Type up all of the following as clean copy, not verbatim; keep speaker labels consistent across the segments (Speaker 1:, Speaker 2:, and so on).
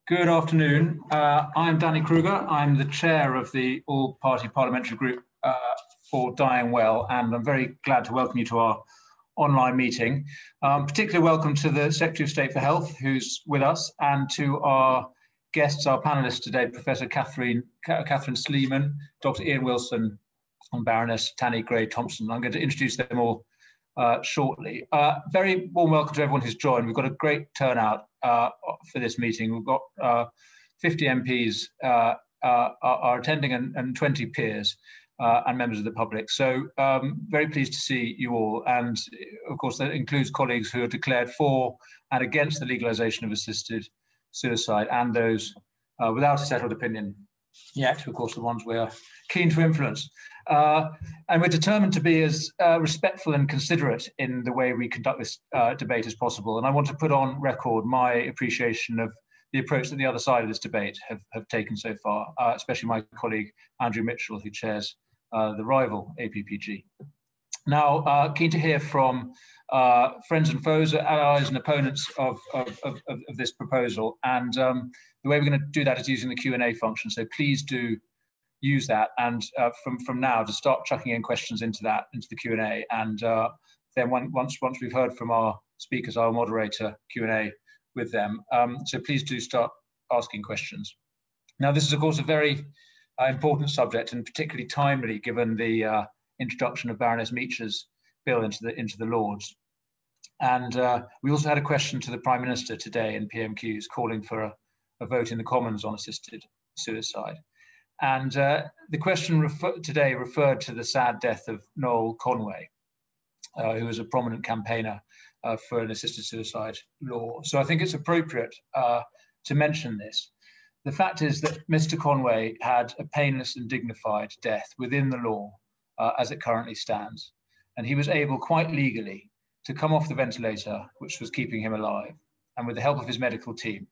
Speaker 1: Good afternoon. I'm Danny Kruger. I'm the chair of the All-Party Parliamentary Group for Dying Well, and I'm very glad to welcome you to our online meeting. Particularly welcome to the Secretary of State for Health, who's with us, and to our guests, our panelists today, Professor Catherine Sleeman, Dr. Ian Wilson, and Baroness Tanni Grey-Thompson. I'm going to introduce them all shortly. Very warm welcome to everyone who's joined. We've got a great turnout for this meeting. We've got 50 MPs are attending and 20 peers and members of the public. So very pleased to see you all. And of course, that includes colleagues who are declared for and against the legalization of assisted suicide, and those without a settled opinion yet, who of course the ones we are keen to influence. And we're determined to be as respectful and considerate in the way we conduct this debate as possible. And I want to put on record my appreciation of the approach that the other side of this debate have taken so far, especially my colleague Andrew Mitchell, who chairs the rival APPG. Now, keen to hear from friends and foes, allies and opponents of this proposal. And the way we're going to do that is using the Q&A function. So please do use that, and from now to start chucking in questions into the Q&A, and then once we've heard from our speakers, I'll moderate a Q&A with them. So please do start asking questions. Now, this is of course a very important subject, and particularly timely given the introduction of Baroness Meach's bill into the Lords. And we also had a question to the Prime Minister today in PMQs calling for a vote in the Commons on assisted suicide. And the question today referred to the sad death of Noel Conway, who was a prominent campaigner for an assisted suicide law. So I think it's appropriate to mention this. The fact is that Mr. Conway had a painless and dignified death within the law as it currently stands. And he was able quite legally to come off the ventilator, which was keeping him alive, and with the help of his medical team,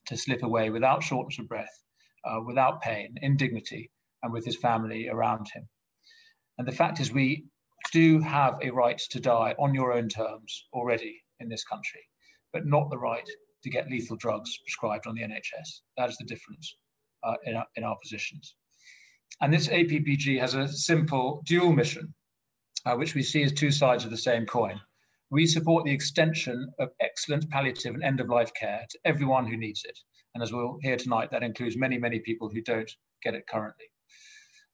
Speaker 1: to slip away without shortness of breath, without pain, in dignity, and with his family around him. And the fact is, we do have a right to die on your own terms already in this country, but not the right to get lethal drugs prescribed on the NHS. That is the difference in our positions. And this APPG has a simple dual mission, which we see as two sides of the same coin. We support the extension of excellent palliative and end-of-life care to everyone who needs it. And as we'll hear tonight, that includes many, many people who don't get it currently.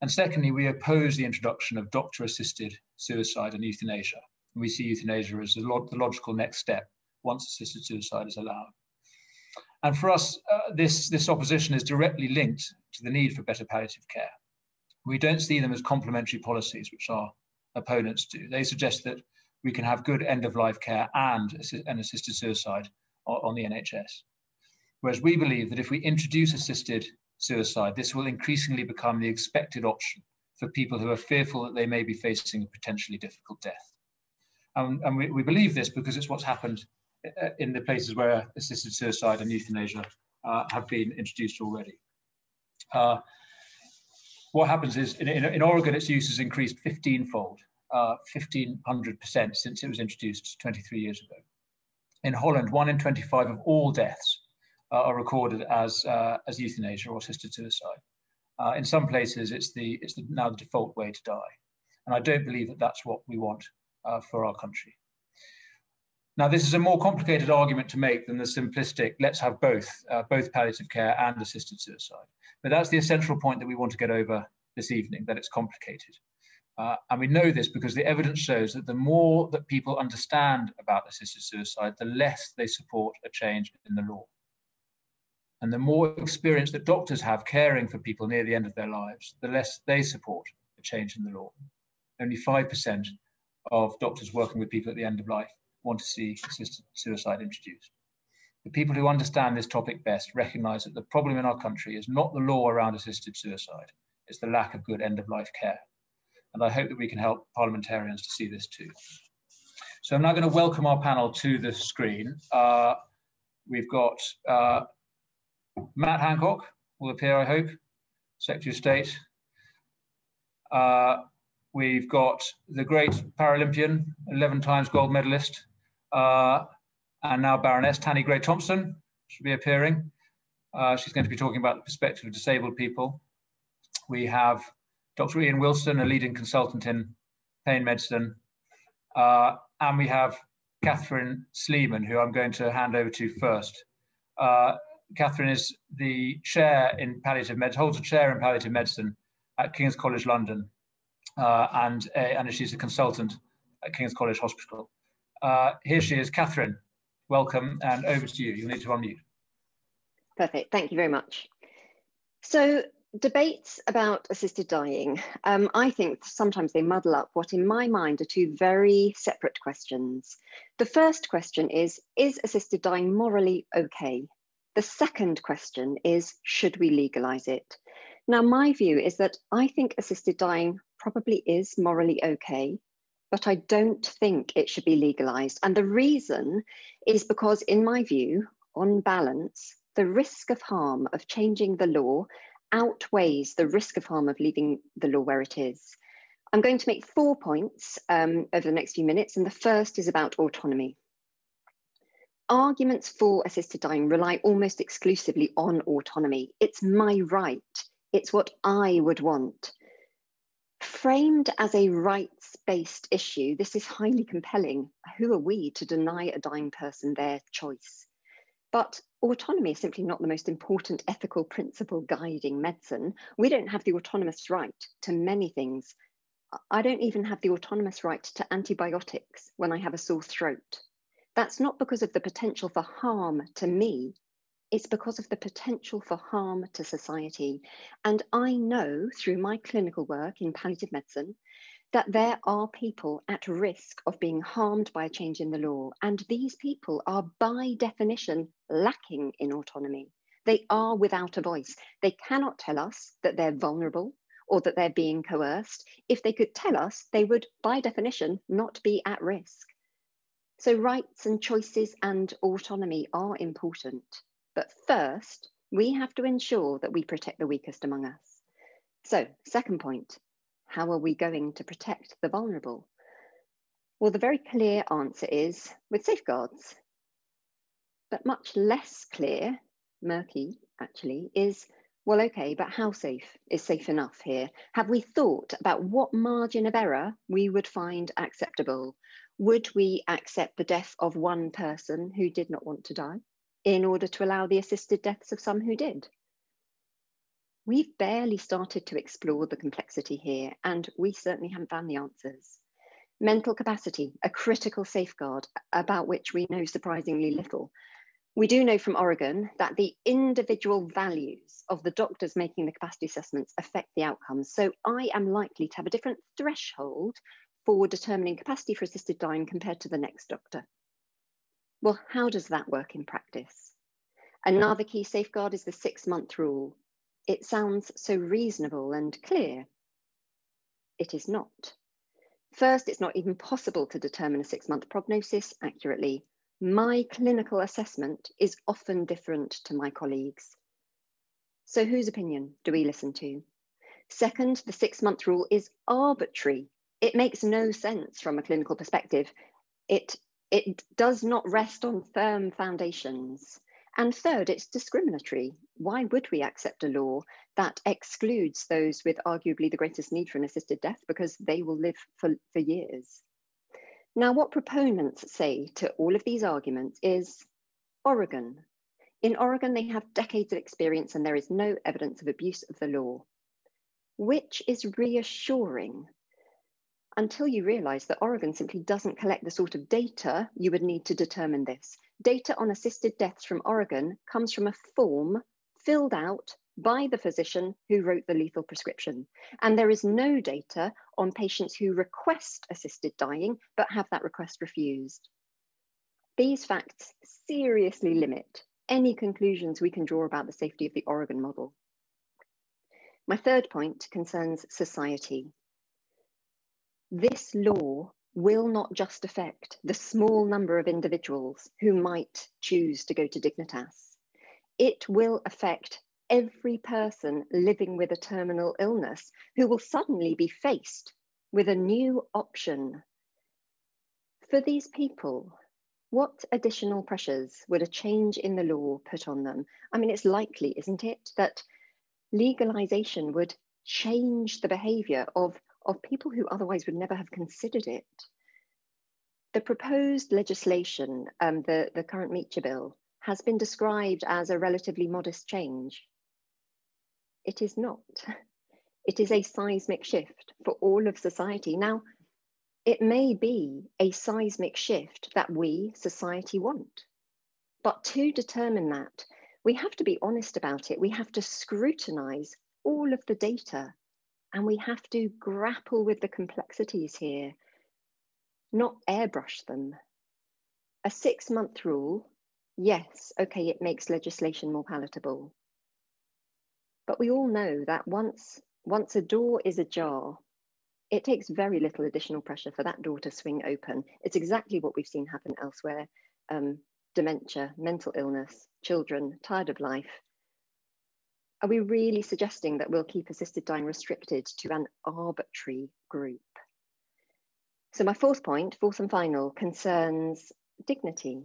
Speaker 1: And secondly, we oppose the introduction of doctor-assisted suicide and euthanasia. And we see euthanasia as the logical next step once assisted suicide is allowed. And for us, this opposition is directly linked to the need for better palliative care. We don't see them as complementary policies, which our opponents do. They suggest that we can have good end-of-life care and assisted suicide on the NHS. Whereas we believe that if we introduce assisted suicide, this will increasingly become the expected option for people who are fearful that they may be facing a potentially difficult death. And we believe this because it's what's happened in the places where assisted suicide and euthanasia have been introduced already. What happens is, in Oregon, its use has increased 15-fold. 1,500% since it was introduced 23 years ago. In Holland, 1 in 25 of all deaths are recorded as euthanasia or assisted suicide. In some places, it's now the default way to die. And I don't believe that that's what we want for our country. Now, this is a more complicated argument to make than the simplistic, let's have both palliative care and assisted suicide. But that's the essential point that we want to get over this evening, that it's complicated. And we know this because the evidence shows that the more that people understand about assisted suicide, the less they support a change in the law. And the more experience that doctors have caring for people near the end of their lives, the less they support a change in the law. Only 5% of doctors working with people at the end of life want to see assisted suicide introduced. The people who understand this topic best recognize that the problem in our country is not the law around assisted suicide, it's the lack of good end-of-life care. And I hope that we can help parliamentarians to see this too. So I'm now going to welcome our panel to the screen. We've got Matt Hancock will appear, I hope, Secretary of State. We've got the great Paralympian, 11 times gold medalist, and now Baroness Tanni Grey-Thompson should be appearing. She's going to be talking about the perspective of disabled people. We have Dr. Ian Wilson, a leading consultant in pain medicine. And we have Catherine Sleeman, who I'm going to hand over to first. Catherine is the chair in palliative medicine, holds a chair in palliative medicine at King's College London, and she's a consultant at King's College Hospital. Here she is, Catherine. Welcome, and over to you. You'll need to unmute.
Speaker 2: Perfect. Thank you very much. So, debates about assisted dying, I think sometimes they muddle up what in my mind are two very separate questions. The first question is assisted dying morally okay? The second question is, should we legalise it? Now, my view is that I think assisted dying probably is morally okay, but I don't think it should be legalised. And the reason is because, in my view, on balance, the risk of harm of changing the law outweighs the risk of harm of leaving the law where it is. I'm going to make 4 points over the next few minutes, and the first is about autonomy. Arguments for assisted dying rely almost exclusively on autonomy. It's my right. It's what I would want. Framed as a rights-based issue, this is highly compelling. Who are we to deny a dying person their choice? But autonomy is simply not the most important ethical principle guiding medicine. We don't have the autonomous right to many things. I don't even have the autonomous right to antibiotics when I have a sore throat. That's not because of the potential for harm to me. It's because of the potential for harm to society. And I know through my clinical work in palliative medicine that there are people at risk of being harmed by a change in the law. And these people are by definition lacking in autonomy. They are without a voice. They cannot tell us that they're vulnerable or that they're being coerced. If they could tell us, they would by definition not be at risk. So rights and choices and autonomy are important. But first, we have to ensure that we protect the weakest among us. So, second point, how are we going to protect the vulnerable? Well, the very clear answer is with safeguards. But much less clear, murky actually, is, well, okay, but how safe is safe enough here? Have we thought about what margin of error we would find acceptable? Would we accept the death of one person who did not want to die in order to allow the assisted deaths of some who did? We've barely started to explore the complexity here, and we certainly haven't found the answers. Mental capacity, a critical safeguard about which we know surprisingly little. We do know from Oregon that the individual values of the doctors making the capacity assessments affect the outcomes. So I am likely to have a different threshold for determining capacity for assisted dying compared to the next doctor. Well, how does that work in practice? Another key safeguard is the 6-month rule. It sounds so reasonable and clear. It is not. First, it's not even possible to determine a 6-month prognosis accurately. My clinical assessment is often different to my colleagues. So whose opinion do we listen to? Second, the 6-month rule is arbitrary. It makes no sense from a clinical perspective. It does not rest on firm foundations. And third, it's discriminatory. Why would we accept a law that excludes those with arguably the greatest need for an assisted death because they will live for years? Now, what proponents say to all of these arguments is Oregon. In Oregon, they have decades of experience and there is no evidence of abuse of the law, which is reassuring until you realize that Oregon simply doesn't collect the sort of data you would need to determine this. Data on assisted deaths from Oregon comes from a form filled out by the physician who wrote the lethal prescription. And there is no data on patients who request assisted dying, but have that request refused. These facts seriously limit any conclusions we can draw about the safety of the Oregon model. My third point concerns society. This law will not just affect the small number of individuals who might choose to go to Dignitas. It will affect every person living with a terminal illness who will suddenly be faced with a new option. For these people, What additional pressures would a change in the law put on them? I mean, it's likely, isn't it, that legalization would change the behavior of people who otherwise would never have considered it. The proposed legislation, the current Meacher bill, has been described as a relatively modest change. It is not. It is a seismic shift for all of society. Now, it may be a seismic shift that we, society, want. But to determine that, we have to be honest about it. We have to scrutinize all of the data, and we have to grapple with the complexities here, not airbrush them. A 6-month rule, yes, okay, it makes legislation more palatable. But we all know that once a door is ajar, it takes very little additional pressure for that door to swing open. It's exactly what we've seen happen elsewhere. Dementia, mental illness, children tired of life. Are we really suggesting that we'll keep assisted dying restricted to an arbitrary group? So my fourth point, fourth and final, concerns dignity.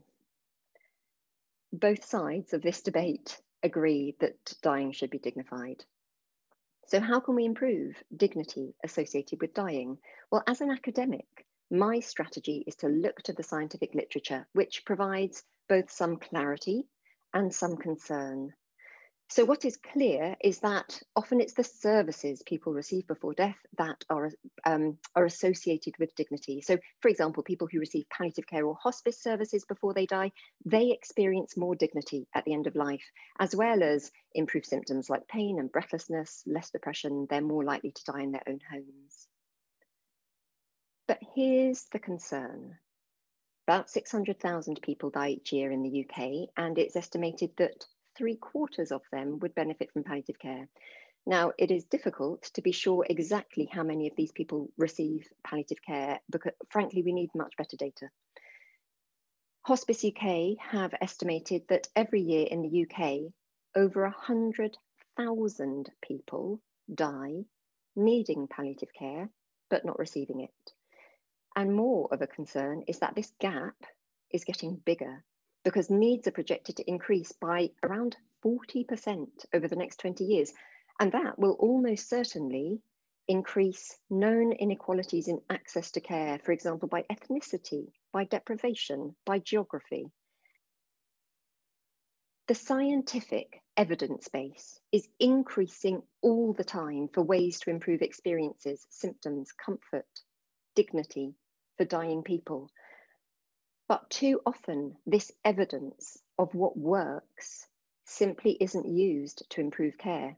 Speaker 2: Both sides of this debate agree that dying should be dignified. So how can we improve dignity associated with dying? Well, as an academic, my strategy is to look to the scientific literature, which provides both some clarity and some concern. So what is clear is that often it's the services people receive before death that are associated with dignity. So for example, people who receive palliative care or hospice services before they die, they experience more dignity at the end of life, as well as improved symptoms like pain and breathlessness, less depression. They're more likely to die in their own homes. But here's the concern. About 600,000 people die each year in the UK, and it's estimated that 3/4 of them would benefit from palliative care. Now, it is difficult to be sure exactly how many of these people receive palliative care, because frankly, we need much better data. Hospice UK have estimated that every year in the UK, over 100,000 people die needing palliative care, but not receiving it. And more of a concern is that this gap is getting bigger, because needs are projected to increase by around 40% over the next 20 years. And that will almost certainly increase known inequalities in access to care, for example, by ethnicity, by deprivation, by geography. The scientific evidence base is increasing all the time for ways to improve experiences, symptoms, comfort, dignity for dying people. But too often, this evidence of what works simply isn't used to improve care.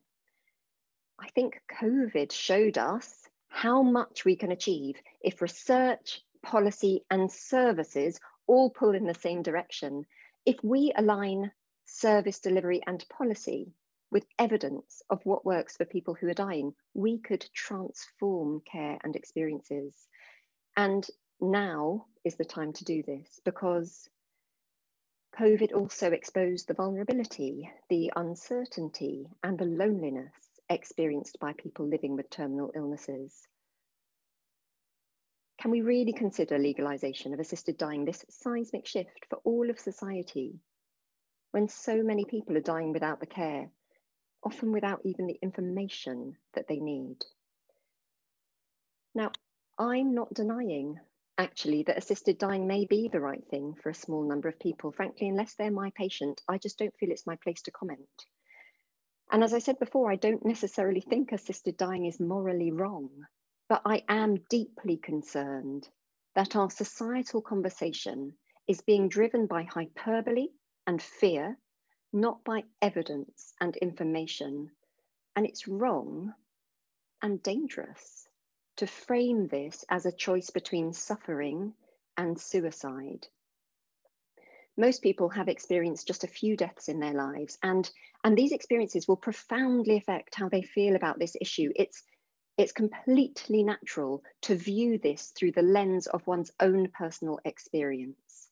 Speaker 2: I think COVID showed us how much we can achieve if research, policy, and services all pull in the same direction. If we align service delivery and policy with evidence of what works for people who are dying, we could transform care and experiences. And now is the time to do this, because COVID also exposed the vulnerability, the uncertainty, and the loneliness experienced by people living with terminal illnesses. Can we really consider legalization of assisted dying this seismic shift for all of society, when so many people are dying without the care, often without even the information that they need? Now, I'm not denying actually that assisted dying may be the right thing for a small number of people. Frankly, unless they're my patient, I just don't feel it's my place to comment. And as I said before, I don't necessarily think assisted dying is morally wrong, but I am deeply concerned that our societal conversation is being driven by hyperbole and fear, not by evidence and information. And it's wrong and dangerous to frame this as a choice between suffering and suicide. Most people have experienced just a few deaths in their lives, and these experiences will profoundly affect how they feel about this issue. It's completely natural to view this through the lens of one's own personal experience.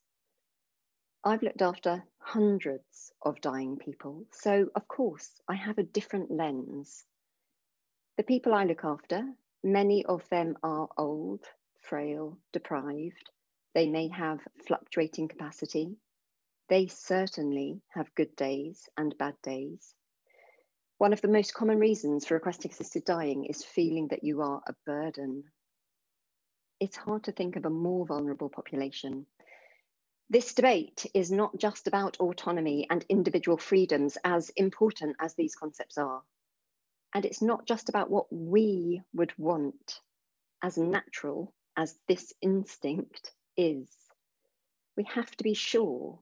Speaker 2: I've looked after hundreds of dying people, so of course I have a different lens. The people I look after, many of them are old, frail, deprived, They may have fluctuating capacity. They certainly have good days and bad days. One of the most common reasons for requesting assisted dying is feeling that you are a burden. It's hard to think of a more vulnerable population. This debate is not just about autonomy and individual freedoms, as important as these concepts are. And it's not just about what we would want, as natural as this instinct is. We have to be sure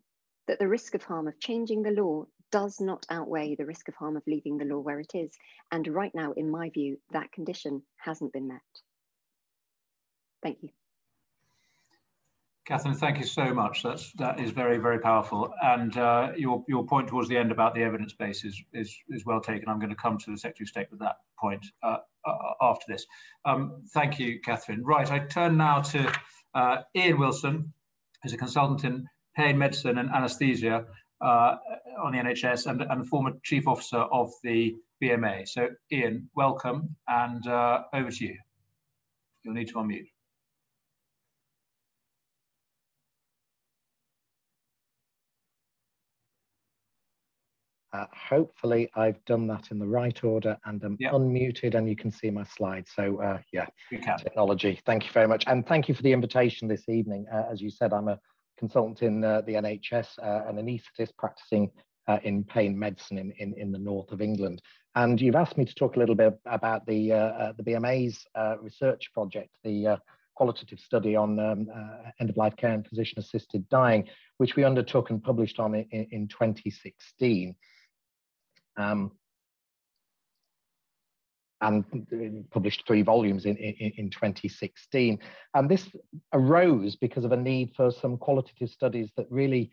Speaker 2: that the risk of harm of changing the law does not outweigh the risk of harm of leaving the law where it is. And right now, in my view, that condition hasn't been met. Thank you.
Speaker 1: Catherine, thank you so much. That is very, very powerful. And your point towards the end about the evidence base is well taken. I'm going to come to the Secretary of State with that point after this. Thank you, Catherine. Right, I turn now to Ian Wilson, who's a consultant in pain medicine and anaesthesia on the NHS and former Chief Officer of the BMA. So Ian, welcome, and over to you. You'll need to unmute.
Speaker 3: Hopefully I've done that in the right order and I'm unmuted and you can see my slides. So yeah, technology. Thank you very much. And thank you for the invitation this evening. As you said, I'm a consultant in the NHS, an anaesthetist practicing in pain medicine in the north of England. And you've asked me to talk a little bit about the BMA's research project, the qualitative study on end-of-life care and physician-assisted dying, which we undertook and published on in 2016. And published 3 volumes in 2016. And this arose because of a need for some qualitative studies that really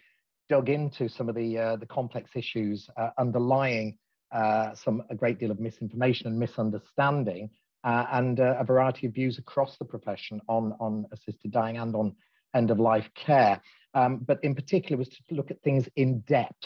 Speaker 3: dug into some of the complex issues underlying a great deal of misinformation and misunderstanding and a variety of views across the profession on assisted dying and on end-of-life care. But in particular was to look at things in depth.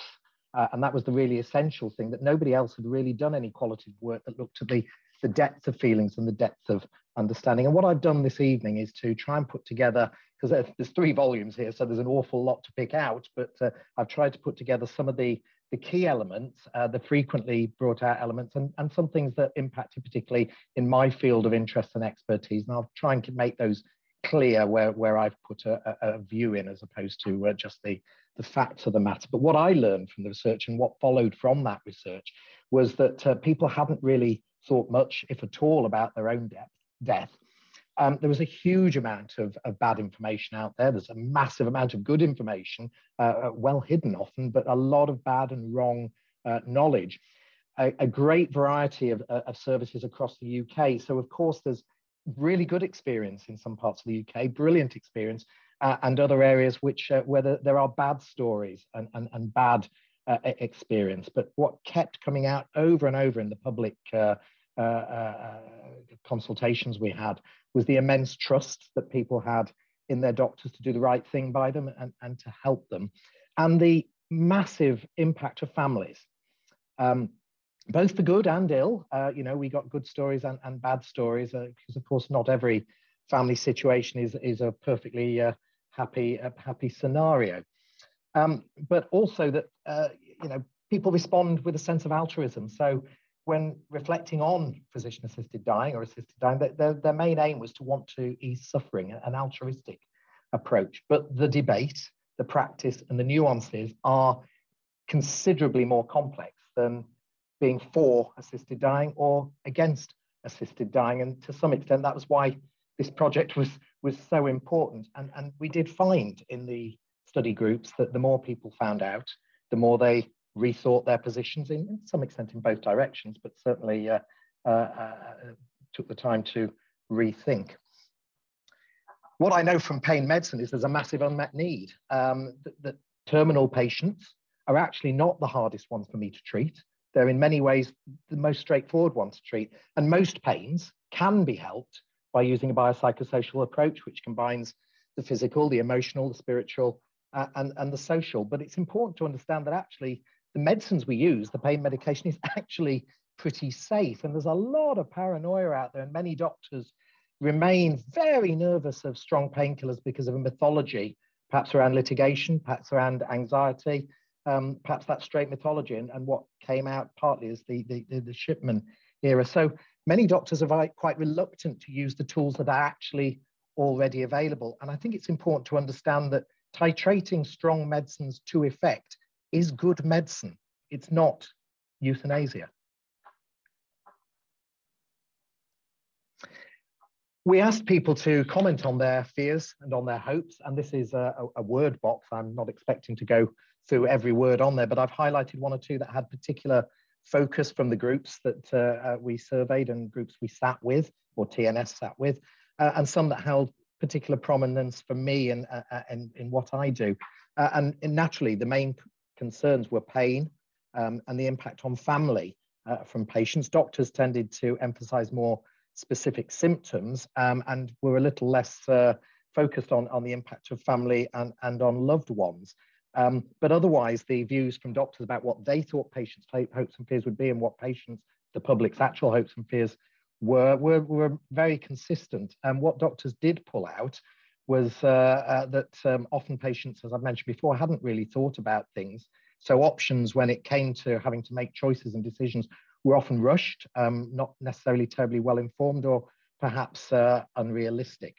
Speaker 3: And that was the really essential thing, that nobody else had really done any qualitative work that looked at the depth of feelings and the depth of understanding. And what I've done this evening is to try and put together, because there's 3 volumes here, so there's an awful lot to pick out, but I've tried to put together some of the key elements, the frequently brought out elements, and some things that impacted particularly in my field of interest and expertise. And I'll try and make those clear where I've put a view in as opposed to just the facts of the matter. But what I learned from the research and what followed from that research was that people hadn't really thought much, if at all, about their own death. There was a huge amount of bad information out there. There's a massive amount of good information, well hidden often, but a lot of bad and wrong knowledge. A great variety of services across the UK. So of course, there's really good experience in some parts of the UK, brilliant experience, and other areas where there are bad stories and bad experience. But what kept coming out over and over in the public consultations we had was the immense trust that people had in their doctors to do the right thing by them and to help them, and the massive impact of families, both for good and ill. We got good stories and bad stories, because of course not every family situation is a perfectly happy scenario. But also that people respond with a sense of altruism. So when reflecting on physician-assisted dying or assisted dying, their main aim was to want to ease suffering, an altruistic approach. But the debate, the practice, and the nuances are considerably more complex than being for assisted dying or against assisted dying. And to some extent, that was why this project was so important. And we did find in the study groups that the more people found out, the more they rethought their positions in some extent in both directions, but certainly took the time to rethink. What I know from pain medicine is there's a massive unmet need. That terminal patients are actually not the hardest ones for me to treat. They're in many ways the most straightforward ones to treat. And most pains can be helped by using a biopsychosocial approach, which combines the physical, the emotional, the spiritual, and the social. But it's important to understand that actually the medicines we use, the pain medication, is actually pretty safe. And there's a lot of paranoia out there, and many doctors remain very nervous of strong painkillers because of a mythology, perhaps around litigation, perhaps around anxiety, perhaps that straight mythology, and what came out partly is the Shipman era. So many doctors are quite reluctant to use the tools that are actually already available. And I think it's important to understand that titrating strong medicines to effect is good medicine. It's not euthanasia. We asked people to comment on their fears and on their hopes, and this is a word box. I'm not expecting to go through every word on there, but I've highlighted one or two that had particular focus from the groups that we surveyed and groups we sat with, or TNS sat with, and some that held particular prominence for me and in what I do. And naturally, the main concerns were pain and the impact on family from patients. Doctors tended to emphasize more specific symptoms and were a little less focused on the impact of family and on loved ones. But otherwise, the views from doctors about what they thought patients' hopes and fears would be and what patients, the public's actual hopes and fears were very consistent. And what doctors did pull out was that often patients, as I've mentioned before, hadn't really thought about things. So options when it came to having to make choices and decisions were often rushed, not necessarily terribly well informed, or perhaps unrealistic.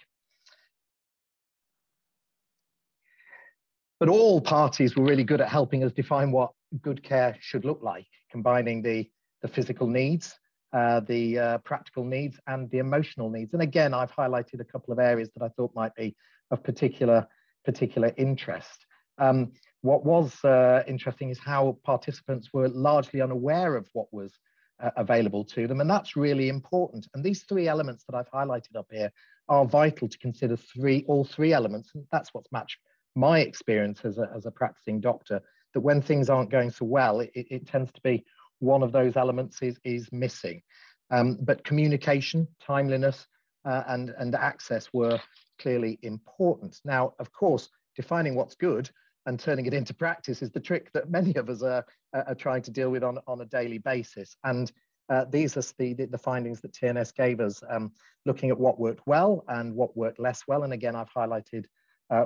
Speaker 3: But all parties were really good at helping us define what good care should look like, combining the physical needs, the practical needs, and the emotional needs. And again, I've highlighted a couple of areas that I thought might be of particular interest. What was interesting is how participants were largely unaware of what was available to them, and that's really important. And these three elements that I've highlighted up here are vital to consider all three elements, and that's what's matched my experience as a practicing doctor, that when things aren't going so well, it tends to be one of those elements is missing. But communication, timeliness, and access were clearly important. Now, of course, defining what's good and turning it into practice is the trick that many of us are trying to deal with on a daily basis. And these are the findings that TNS gave us, looking at what worked well and what worked less well. And again, I've highlighted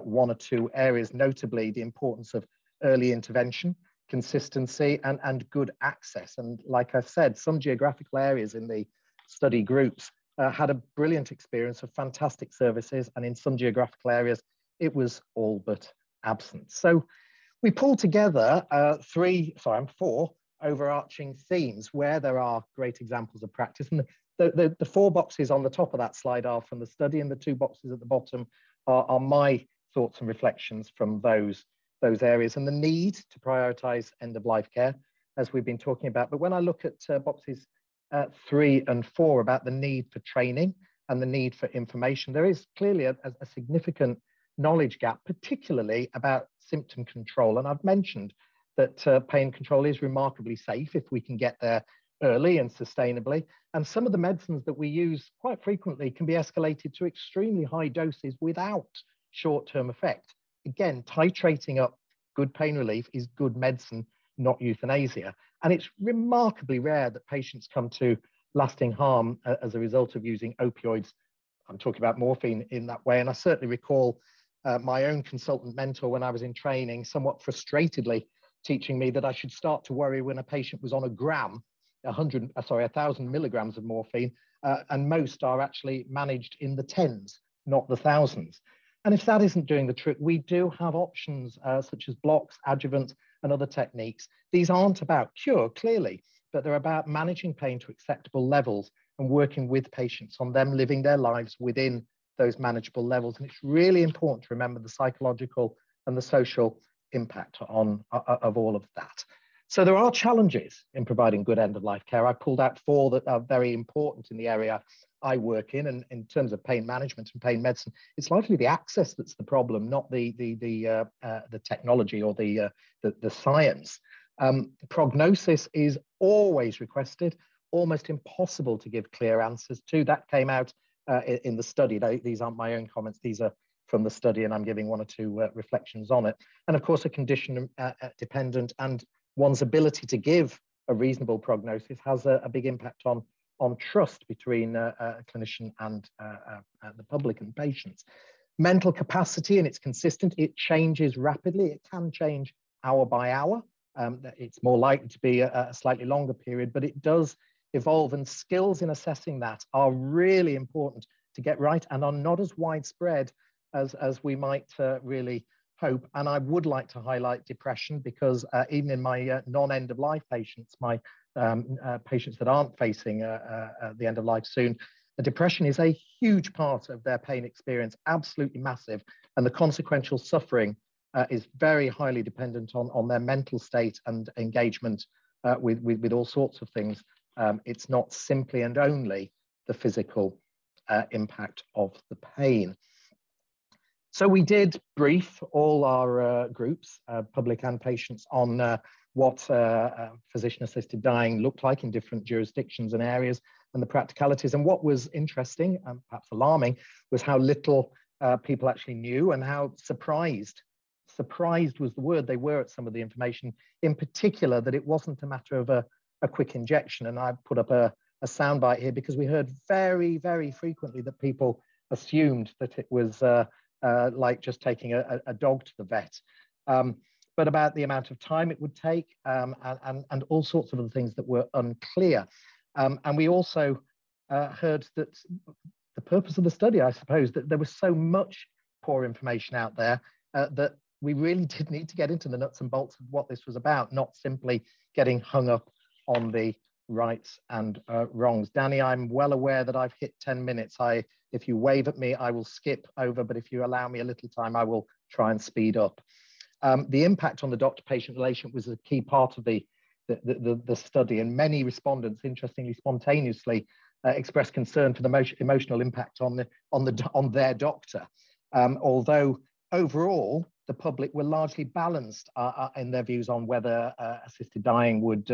Speaker 3: one or two areas, notably the importance of early intervention, consistency, and good access. And like I said, some geographical areas in the study groups had a brilliant experience of fantastic services, and in some geographical areas, it was all but absent. So we pulled together four overarching themes where there are great examples of practice. And the four boxes on the top of that slide are from the study, and the two boxes at the bottom are my thoughts and reflections from those areas, and the need to prioritize end-of-life care, as we've been talking about. But when I look at boxes 3 and 4 about the need for training and the need for information, there is clearly a significant knowledge gap, particularly about symptom control. And I've mentioned that pain control is remarkably safe if we can get there early and sustainably. And some of the medicines that we use quite frequently can be escalated to extremely high doses without short-term effect. Again, titrating up good pain relief is good medicine, not euthanasia. And it's remarkably rare that patients come to lasting harm as a result of using opioids. I'm talking about morphine in that way. And I certainly recall my own consultant mentor when I was in training somewhat frustratedly teaching me that I should start to worry when a patient was on 1,000 milligrams of morphine, and most are actually managed in the tens, not the thousands. And if that isn't doing the trick, we do have options such as blocks, adjuvants, and other techniques. These aren't about cure, clearly, but they're about managing pain to acceptable levels and working with patients on them living their lives within those manageable levels. And it's really important to remember the psychological and the social impact of all of that. So there are challenges in providing good end-of-life care. I pulled out 4 that are very important in the area I work in, and in terms of pain management and pain medicine, it's largely the access that's the problem, not the technology or the science. Prognosis is always requested, almost impossible to give clear answers to. That came out in the study. These aren't my own comments, these are from the study, and I'm giving 1 or 2 reflections on it. And of course, a condition dependent, and one's ability to give a reasonable prognosis has a big impact on on trust between a clinician and the public and patients. Mental capacity, and it's consistent, it changes rapidly. It can change hour by hour. It's more likely to be a slightly longer period, but it does evolve, and skills in assessing that are really important to get right and are not as widespread as we might really hope. And I would like to highlight depression, because even in my non-end of life patients, my patients that aren't facing the end of life soon, the depression is a huge part of their pain experience, absolutely massive. And the consequential suffering is very highly dependent on their mental state and engagement with all sorts of things. It's not simply and only the physical impact of the pain. So we did brief all our groups, public and patients, on what physician-assisted dying looked like in different jurisdictions and areas and the practicalities. And what was interesting and perhaps alarming was how little people actually knew, and how surprised was the word they were at some of the information, in particular that it wasn't a matter of a quick injection. And I put up a soundbite here because we heard very, very frequently that people assumed that it was like just taking a dog to the vet. But about the amount of time it would take and all sorts of other things that were unclear. And we also heard that the purpose of the study, I suppose, that there was so much poor information out there that we really did need to get into the nuts and bolts of what this was about, not simply getting hung up on the rights and wrongs. Danny, I'm well aware that I've hit 10 minutes. If you wave at me, I will skip over, but if you allow me a little time, I will try and speed up. The impact on the doctor-patient relationship was a key part of the study, and many respondents, interestingly, spontaneously expressed concern for the emotional impact on their doctor. Although overall, the public were largely balanced in their views on whether assisted dying would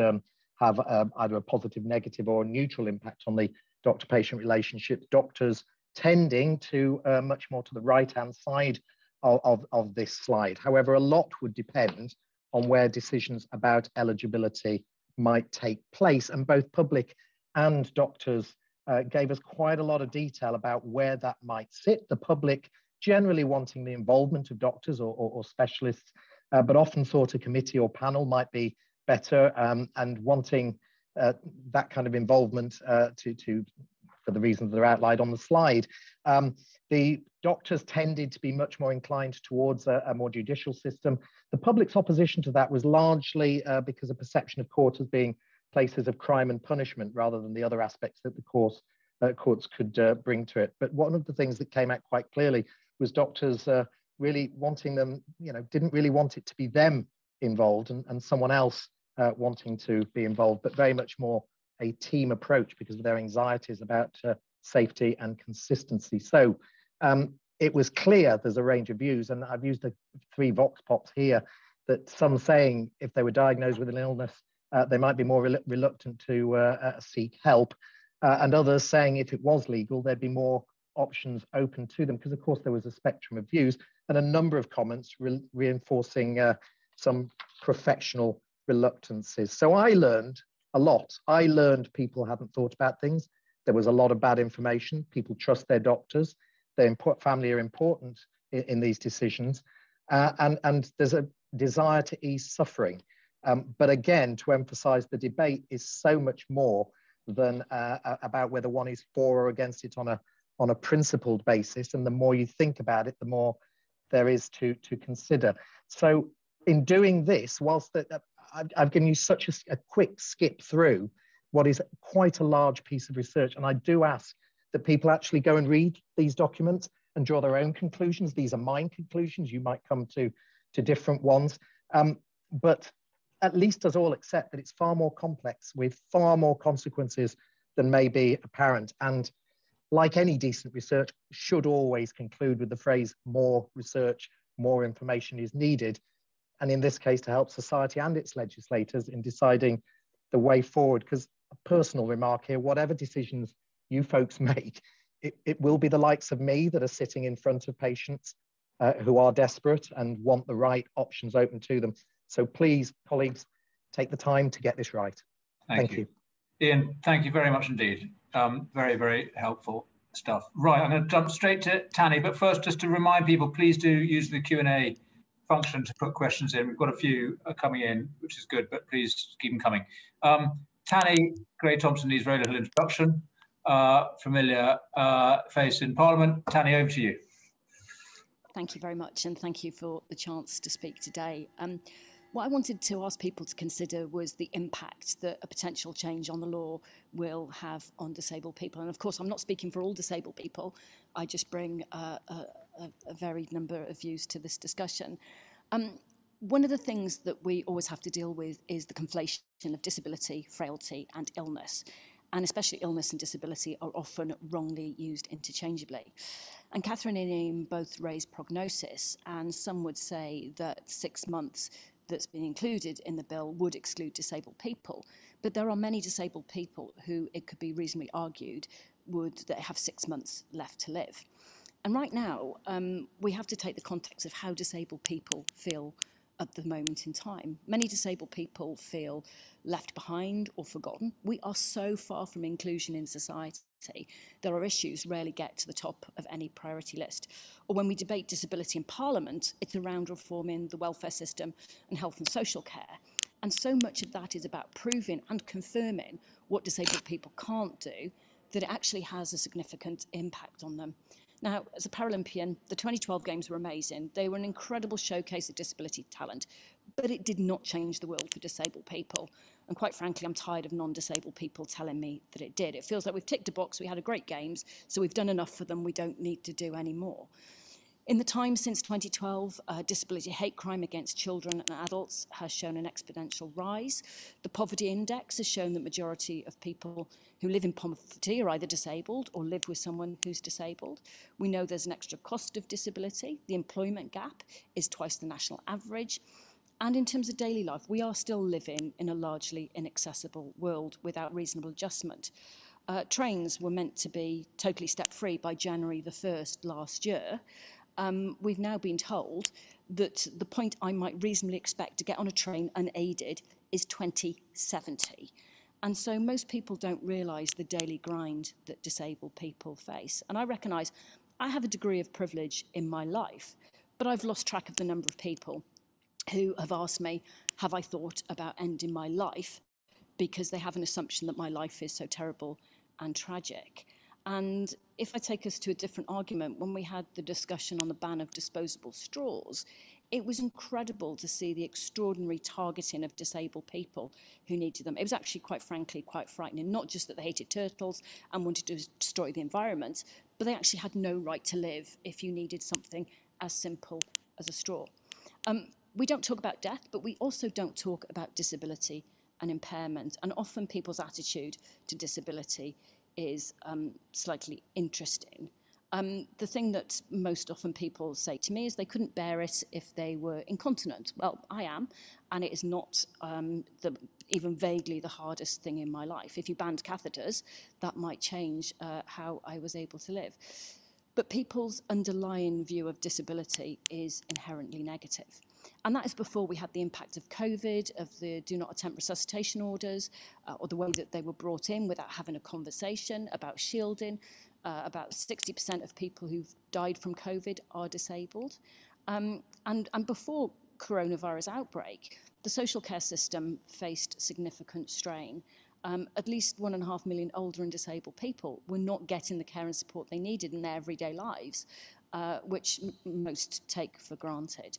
Speaker 3: have either a positive, negative, or neutral impact on the doctor-patient relationship. Doctors tending to much more to the right-hand side of this slide. However, a lot would depend on where decisions about eligibility might take place, and both public and doctors gave us quite a lot of detail about where that might sit. The public generally wanting the involvement of doctors or specialists, but often thought a committee or panel might be better, and wanting that kind of involvement for the reasons that are outlined on the slide. The doctors tended to be much more inclined towards a more judicial system. The public's opposition to that was largely because of perception of courts as being places of crime and punishment, rather than the other aspects that the courts could bring to it. But one of the things that came out quite clearly was doctors really wanting them, didn't really want it to be them involved and someone else wanting to be involved, but very much more a team approach because of their anxieties about safety and consistency. So it was clear there's a range of views, and I've used the 3 vox pops here, that some saying if they were diagnosed with an illness, they might be more reluctant to seek help, and others saying if it was legal, there'd be more options open to them, because of course there was a spectrum of views, and a number of comments reinforcing some professional reluctances. So I learned a lot. I learned people hadn't thought about things. There was a lot of bad information. People trust their doctors. Their family are important in these decisions. And there's a desire to ease suffering. But again, to emphasize, the debate is so much more than about whether one is for or against it on a principled basis. And the more you think about it, the more there is to consider. So in doing this, whilst I've given you such a quick skip through what is quite a large piece of research, and I do ask that people actually go and read these documents and draw their own conclusions. These are mine conclusions. You might come to different ones. But at least us all accept that it's far more complex with far more consequences than may be apparent. And like any decent research, should always conclude with the phrase, more research, more information is needed. And in this case, to help society and its legislators in deciding the way forward. Because a personal remark here, whatever decisions you folks make, it will be the likes of me that are sitting in front of patients who are desperate and want the right options open to them. So please, colleagues, take the time to get this right. Thank you.
Speaker 1: Ian, thank you very much indeed. Very, very helpful stuff. Right, I'm going to jump straight to Tanny, but first, just to remind people, please do use the Q&A function to put questions in. We've got a few coming in, which is good, but please keep them coming. Tanny Gray-Thompson needs very little introduction. Familiar face in Parliament. Tanny, over to you.
Speaker 4: Thank you very much, and thank you for the chance to speak today. What I wanted to ask people to consider was the impact that a potential change on the law will have on disabled people. And of course, I'm not speaking for all disabled people. I just bring a varied number of views to this discussion. One of the things that we always have to deal with is the conflation of disability, frailty, and illness. And especially illness and disability are often wrongly used interchangeably. And Catherine and Ian both raised prognosis, and some would say that 6 months that's been included in the bill would exclude disabled people. But there are many disabled people who, it could be reasonably argued, would have 6 months left to live. And right now, we have to take the context of how disabled people feel at the moment in time. Many disabled people feel left behind or forgotten. We are so far from inclusion in society. There are issues rarely get to the top of any priority list. Or when we debate disability in Parliament, it's around reforming the welfare system and health and social care. And so much of that is about proving and confirming what disabled people can't do, that it actually has a significant impact on them. Now, as a Paralympian, the 2012 Games were amazing. They were an incredible showcase of disability talent, but it did not change the world for disabled people. And quite frankly, I'm tired of non-disabled people telling me that it did. It feels like we've ticked a box, we had a great Games, so we've done enough for them, we don't need to do any more. In the time since 2012, disability hate crime against children and adults has shown an exponential rise. The poverty index has shown that the majority of people who live in poverty are either disabled or live with someone who's disabled. We know there's an extra cost of disability. The employment gap is twice the national average. And in terms of daily life, we are still living in a largely inaccessible world without reasonable adjustment. Trains were meant to be totally step-free by January the 1st last year. We've now been told that the point I might reasonably expect to get on a train unaided is 2070. And so most people don't realise the daily grind that disabled people face. And I recognise I have a degree of privilege in my life, but I've lost track of the number of people who have asked me, have I thought about ending my life, because they have an assumption that my life is so terrible and tragic. And if I take us to a different argument, when we had the discussion on the ban of disposable straws, it was incredible to see the extraordinary targeting of disabled people who needed them. It was actually, quite frankly, quite frightening, not just that they hated turtles and wanted to destroy the environment, but they actually had no right to live if you needed something as simple as a straw. We don't talk about death, but we also don't talk about disability and impairment. And often people's attitude to disability is slightly interesting. The thing that most often people say to me is they couldn't bear it if they were incontinent. Well, I am, and it is not even vaguely the hardest thing in my life. If you banned catheters, that might change how I was able to live. But people's underlying view of disability is inherently negative. And that is before we had the impact of COVID, of the do not attempt resuscitation orders, or the way that they were brought in without having a conversation about shielding. About 60% of people who've died from COVID are disabled. And before coronavirus outbreak, the social care system faced significant strain. At least 1.5 million older and disabled people were not getting the care and support they needed in their everyday lives, which most take for granted.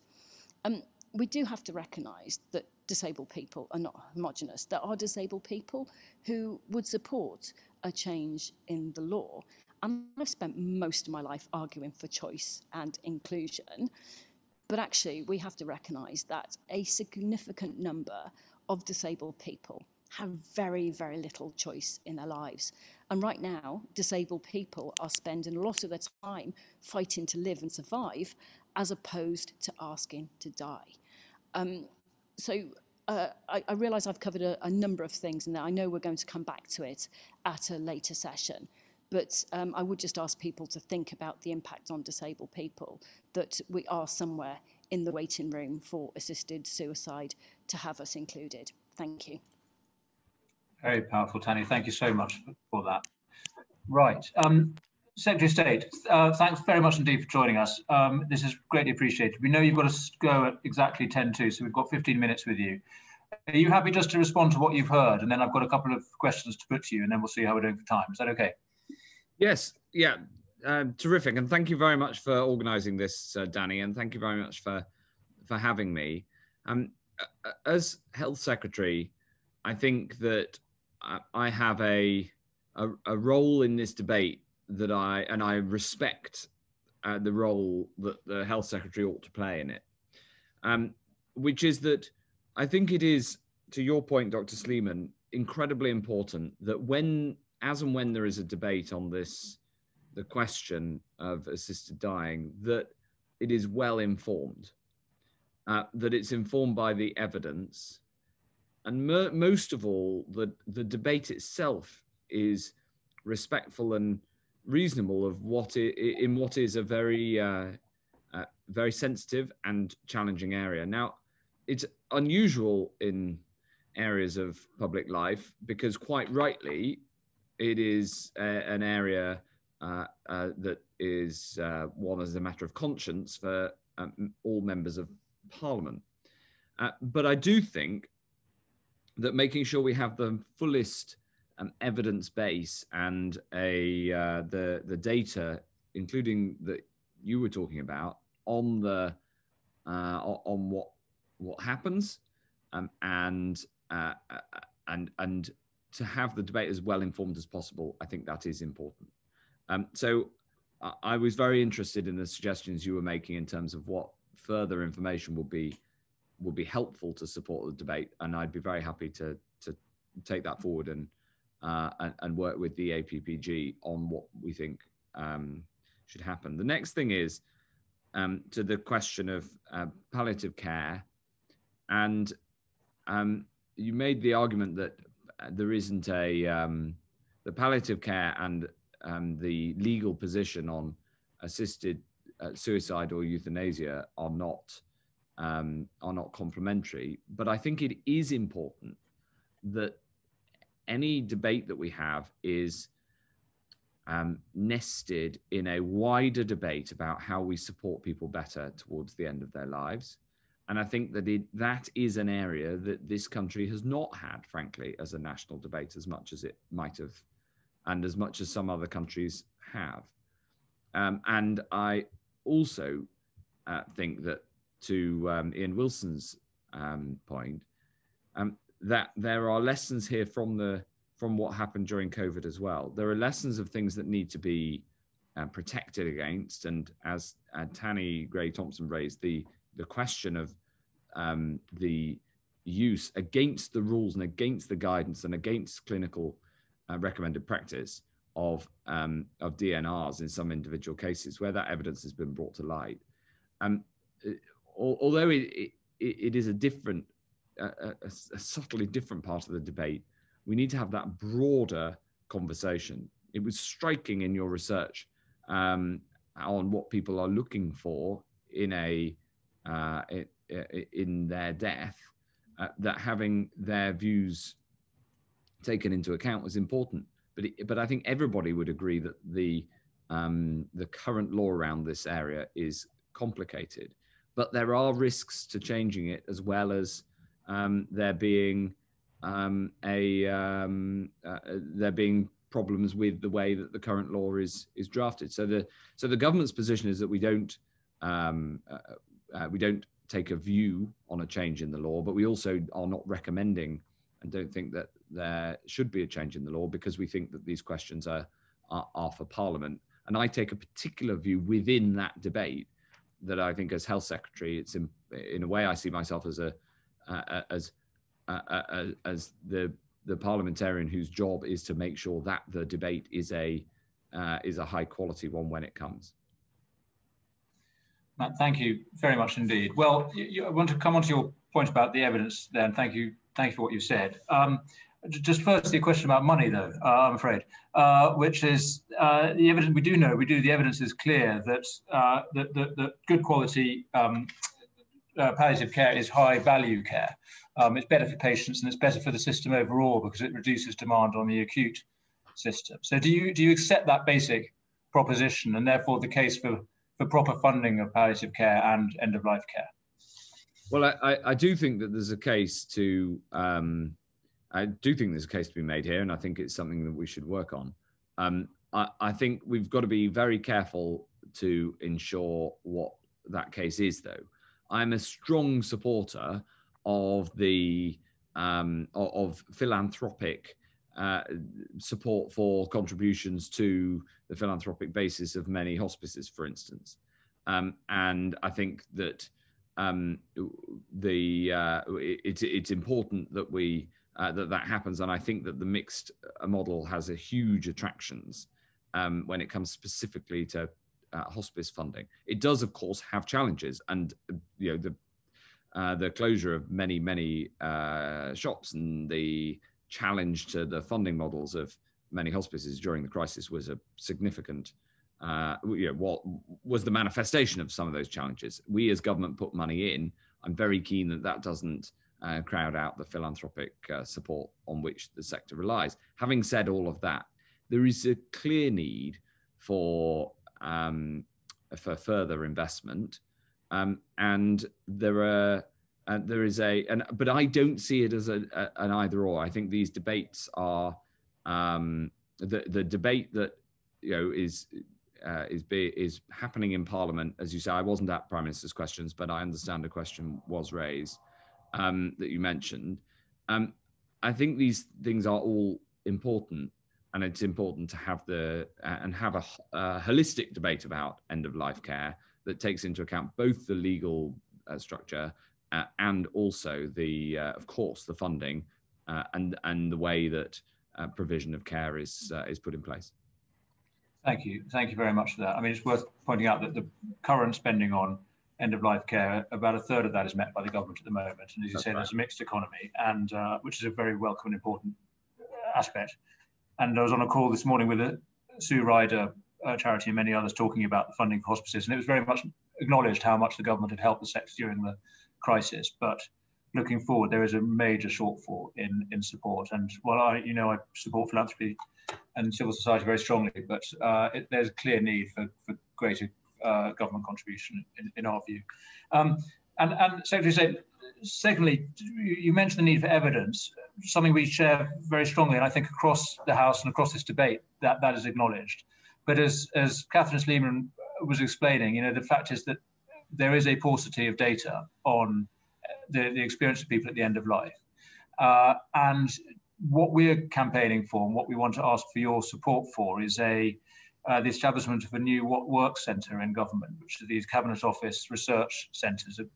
Speaker 4: We do have to recognise that disabled people are not homogenous. There are disabled people who would support a change in the law. And I've spent most of my life arguing for choice and inclusion. But actually, we have to recognise that a significant number of disabled people have very, very little choice in their lives. And right now, disabled people are spending a lot of their time fighting to live and survive, as opposed to asking to die. I realise I've covered a number of things, and I know we're going to come back to it at a later session. But I would just ask people to think about the impact on disabled people, that we are somewhere in the waiting room for assisted suicide to have us included. Thank you.
Speaker 1: Very powerful, Tanny. Thank you so much for that. Right. Secretary of State, thanks very much indeed for joining us. This is greatly appreciated. We know you've got to go at exactly 10:02, so we've got 15 minutes with you. Are you happy just to respond to what you've heard? And then I've got a couple of questions to put to you, and then we'll see how we're doing for time. Is that okay?
Speaker 5: Yes. Yeah. Terrific. And thank you very much for organising this, Danny, and thank you very much for having me. As Health Secretary, I think that I have a role in this debate that I respect the role that the Health Secretary ought to play in it, which is that I think it is, to your point, Dr. Sleeman, incredibly important that as and when there is a debate on the question of assisted dying, that it is well informed, that it's informed by the evidence, and most of all, the debate itself is respectful and reasonable of what is a very very sensitive and challenging area. Now, it's unusual in areas of public life because, quite rightly, it is an area that is one as a matter of conscience for all members of Parliament. But I do think that making sure we have the fullest evidence base and the data, including that you were talking about, on what happens, and to have the debate as well informed as possible, I think that is important. So I was very interested in the suggestions you were making in terms of what further information would be helpful to support the debate, and I'd be very happy to take that forward and work with the APPG on what we think should happen. The next thing is to the question of palliative care, and you made the argument that there isn't the palliative care and the legal position on assisted suicide or euthanasia are not complementary. But I think it is important that any debate that we have is nested in a wider debate about how we support people better towards the end of their lives. And I think that that is an area that this country has not had, frankly, as a national debate as much as it might have, and as much as some other countries have. And I also think that, to Ian Wilson's point, that there are lessons here from what happened during COVID as well. There are lessons of things that need to be protected against. And as Tanny Gray-Thompson raised, the question of the use against the rules and against the guidance and against clinical recommended practice of DNRs in some individual cases where that evidence has been brought to light. Although it is a different, a subtly different part of the debate, we need to have that broader conversation. It was striking in your research on what people are looking for in their death, that having their views taken into account was important. But I think everybody would agree that the current law around this area is complicated. But there are risks to changing it, as well as there being problems with the way that the current law is drafted. So the government's position is that we don't take a view on a change in the law, but we also are not recommending and don't think that there should be a change in the law, because we think that these questions are for Parliament. And I take a particular view within that debate that I think, as Health Secretary, it's in a way I see myself as the parliamentarian whose job is to make sure that the debate is a high quality one when it comes.
Speaker 1: Matt, thank you very much indeed. Well, I want to come on to your point about the evidence then. Thank you for what you said. Just firstly, a question about money, though, I'm afraid, which is the evidence the evidence is clear that good quality palliative care is high value care. It's better for patients and it's better for the system overall because it reduces demand on the acute system. So do you accept that basic proposition and therefore the case for proper funding of palliative care and end-of-life care?
Speaker 5: Well, I do think that there's a case to be made here, and I think it's something that we should work on. I think we've got to be very careful to ensure what that case is, though. I'm a strong supporter of the of philanthropic support for contributions to the philanthropic basis of many hospices, for instance. And I think that it's important that that happens. And I think that the mixed model has a huge attractions when it comes specifically to hospice funding. It does, of course, have challenges, and the closure of many shops and the challenge to the funding models of many hospices during the crisis was a significant, what was the manifestation of some of those challenges. We as government put money in. I'm very keen that that doesn't crowd out the philanthropic support on which the sector relies. Having said all of that, there is a clear need for further investment, and but I don't see it as an either or. I think these debates are the debate that is happening in Parliament. As you say, I wasn't at Prime Minister's questions, but I understand a question was raised that you mentioned. I think these things are all important, and it's important to have a holistic debate about end-of-life care that takes into account both the legal structure and also of course, the funding and the way that provision of care is put in place.
Speaker 1: Thank you very much for that. I mean, it's worth pointing out that the current spending on end-of-life care, about a third of that is met by the government at the moment. And as you say, there's a mixed economy, and which is a very welcome and important aspect. And I was on a call this morning with a Sue Ryder charity and many others talking about the funding for hospices, and it was very much acknowledged how much the government had helped the sector during the crisis. But looking forward, there is a major shortfall in support. And while I support philanthropy and civil society very strongly, but there's a clear need for greater government contribution in our view. And Secretary said, secondly, you mentioned the need for evidence, something we share very strongly, and I think across the House and across this debate that is acknowledged. But as Catherine Sleeman was explaining, the fact is that there is a paucity of data on the experience of people at the end of life. And what we're campaigning for and what we want to ask for your support for is the establishment of a new What Works Centre in government, which are these Cabinet Office research centres, as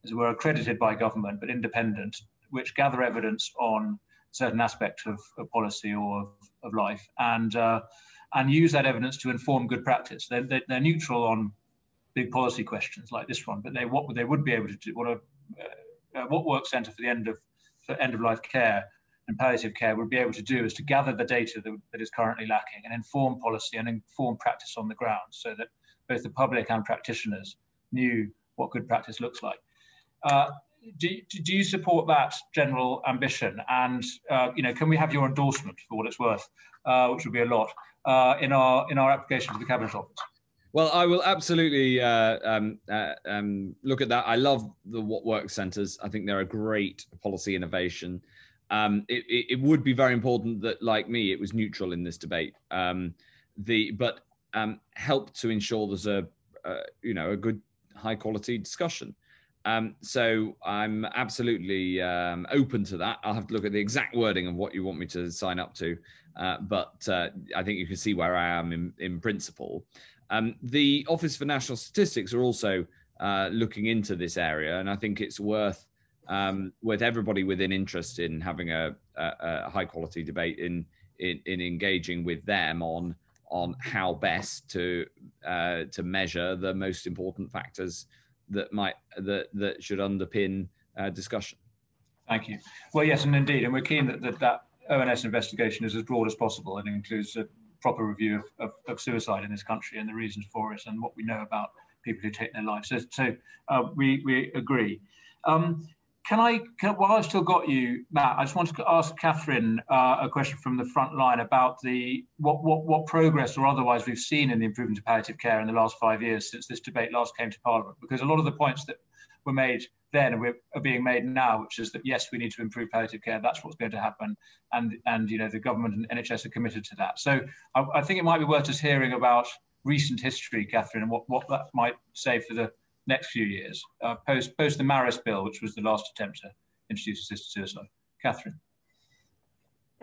Speaker 1: it were, accredited by government but independent, which gather evidence on certain aspects of policy or of life, and use that evidence to inform good practice. They're neutral on big policy questions like this one, but what they would be able to do, What Works Centre for end-of-life care and palliative care would be able to do is to gather the data that is currently lacking and inform policy and inform practice on the ground, so that both the public and practitioners knew what good practice looks like. Do you support that general ambition? And can we have your endorsement, for what it's worth, which would be a lot, in our application to the Cabinet Office?
Speaker 5: Well, I will absolutely look at that. I love the What Works centres. I think they're a great policy innovation. It would be very important that, like me, it was neutral in this debate, but help to ensure there's a good, high quality discussion. So I'm absolutely open to that. I'll have to look at the exact wording of what you want me to sign up to, but I think you can see where I am in principle. The Office for National Statistics are also looking into this area, and I think it's worth with everybody within interest in having a high quality debate in engaging with them on how best to measure the most important factors that should underpin discussion.
Speaker 1: Thank you. Well, yes, and indeed, and we're keen that ONS investigation is as broad as possible and includes a proper review of suicide in this country and the reasons for it and what we know about people who take their lives. So we agree. While I've still got you, Matt, I just wanted to ask Catherine a question from the front line about what progress or otherwise we've seen in the improvement of palliative care in the last 5 years since this debate last came to Parliament, because a lot of the points that were made then are being made now, which is that yes, we need to improve palliative care. That's what's going to happen, and you know, the government and NHS are committed to that. So I think it might be worth just hearing about recent history, Catherine, and what that might say for the next few years, post the Maris bill, which was the last attempt to introduce assisted suicide. Catherine.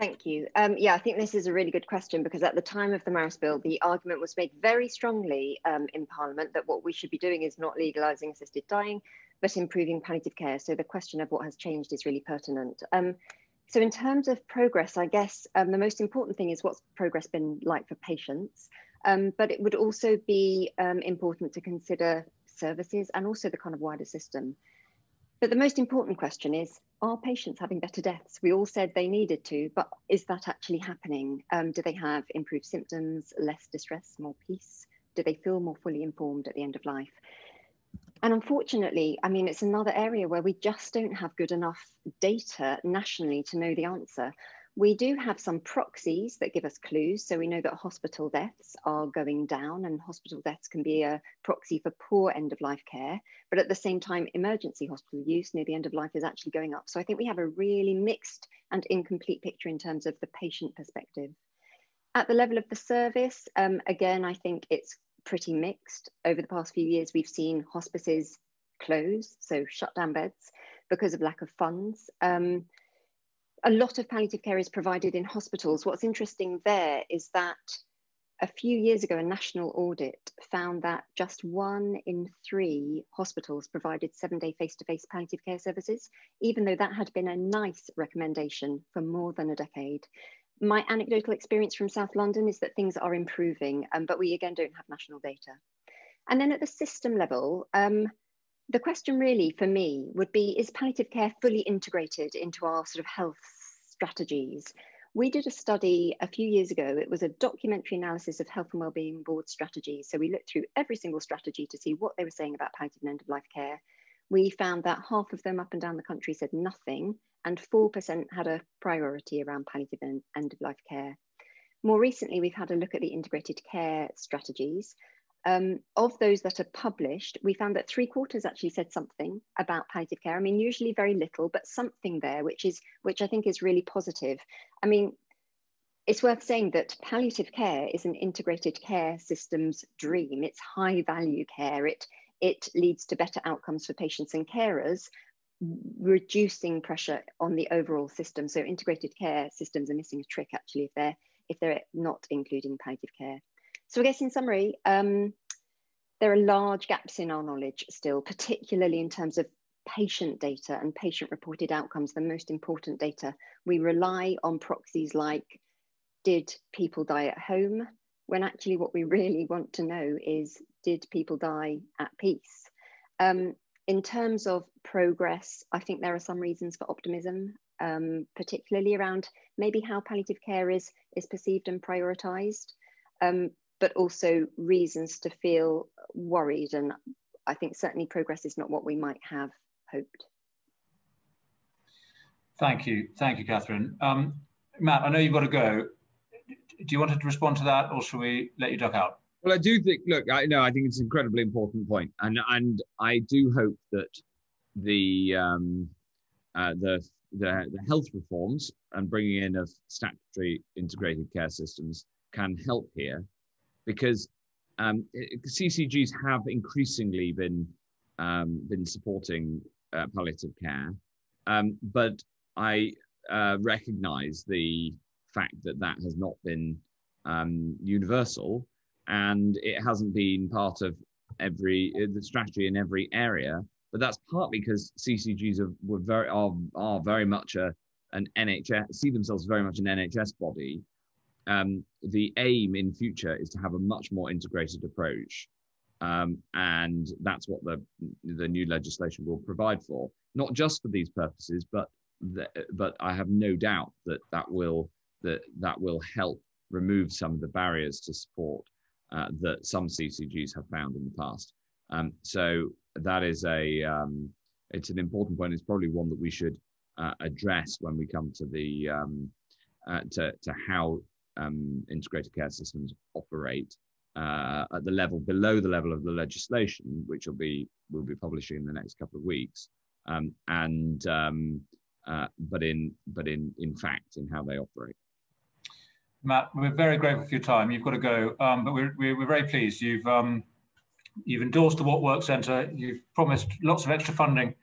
Speaker 2: Thank you. Yeah, I think this is a really good question, because at the time of the Maris bill, the argument was made very strongly in Parliament that what we should be doing is not legalising assisted dying, but improving palliative care. So the question of what has changed is really pertinent. So in terms of progress, I guess the most important thing is what's progress been like for patients, but it would also be important to consider services and also the kind of wider system. But the most important question is, are patients having better deaths? We all said they needed to, but is that actually happening? Do they have improved symptoms, less distress, more peace? Do they feel more fully informed at the end of life? And unfortunately, I mean, it's another area where we just don't have good enough data nationally to know the answer. We do have some proxies that give us clues. So we know that hospital deaths are going down, and hospital deaths can be a proxy for poor end-of-life care. But at the same time, emergency hospital use near the end of life is actually going up. So I think we have a really mixed and incomplete picture in terms of the patient perspective. At the level of the service, again, I think it's pretty mixed. Over the past few years, we've seen hospices close, so shut down beds because of lack of funds. A lot of palliative care is provided in hospitals. What's interesting there is that a few years ago, a national audit found that just 1 in 3 hospitals provided 7-day face-to-face palliative care services, even though that had been a NICE recommendation for more than a decade. My anecdotal experience from South London is that things are improving, but we again don't have national data. And then at the system level, the question really for me would be, is palliative care fully integrated into our sort of health strategies? We did a study a few years ago. It was a documentary analysis of health and wellbeing board strategies. So we looked through every single strategy to see what they were saying about palliative and end-of-life care. We found that half of them up and down the country said nothing, and 4% had a priority around palliative and end-of-life care. More recently, we've had a look at the integrated care strategies. Of those that are published, we found that 3/4 actually said something about palliative care. I mean, usually very little, but something there, which I think is really positive. I mean, it's worth saying that palliative care is an integrated care system's dream. It's high value care. It leads to better outcomes for patients and carers, reducing pressure on the overall system. So integrated care systems are missing a trick actually if they're not including palliative care. So I guess in summary, there are large gaps in our knowledge still, particularly in terms of patient data and patient reported outcomes, the most important data. We rely on proxies like, did people die at home? When actually what we really want to know is, did people die at peace? In terms of progress, I think there are some reasons for optimism, particularly around maybe how palliative care is perceived and prioritised. But also reasons to feel worried. And I think certainly progress is not what we might have hoped.
Speaker 1: Thank you, Catherine. Matt, I know you've got to go. Do you want to respond to that, or shall we let you duck out?
Speaker 5: Well, I do think, look, I think it's an incredibly important point. And I do hope that the health reforms and bringing in of statutory integrated care systems can help here, because CCGs have increasingly been supporting palliative care, but I recognise the fact that that has not been universal, and it hasn't been part of the strategy in every area. But that's partly because CCGs are very much an NHS, see themselves very much an NHS body. The aim in future is to have a much more integrated approach, and that's what the new legislation will provide for, not just for these purposes, but I have no doubt that will help remove some of the barriers to support that some CCGs have found in the past. So that is it's an important point. It's probably one that we should address when we come to the to how integrated care systems operate at the level below the level of the legislation, which we'll be publishing in the next couple of weeks, but in fact in how they operate.
Speaker 1: Matt, we're very grateful for your time. You've got to go, but we're very pleased. You've endorsed the What Works Centre. You've promised lots of extra funding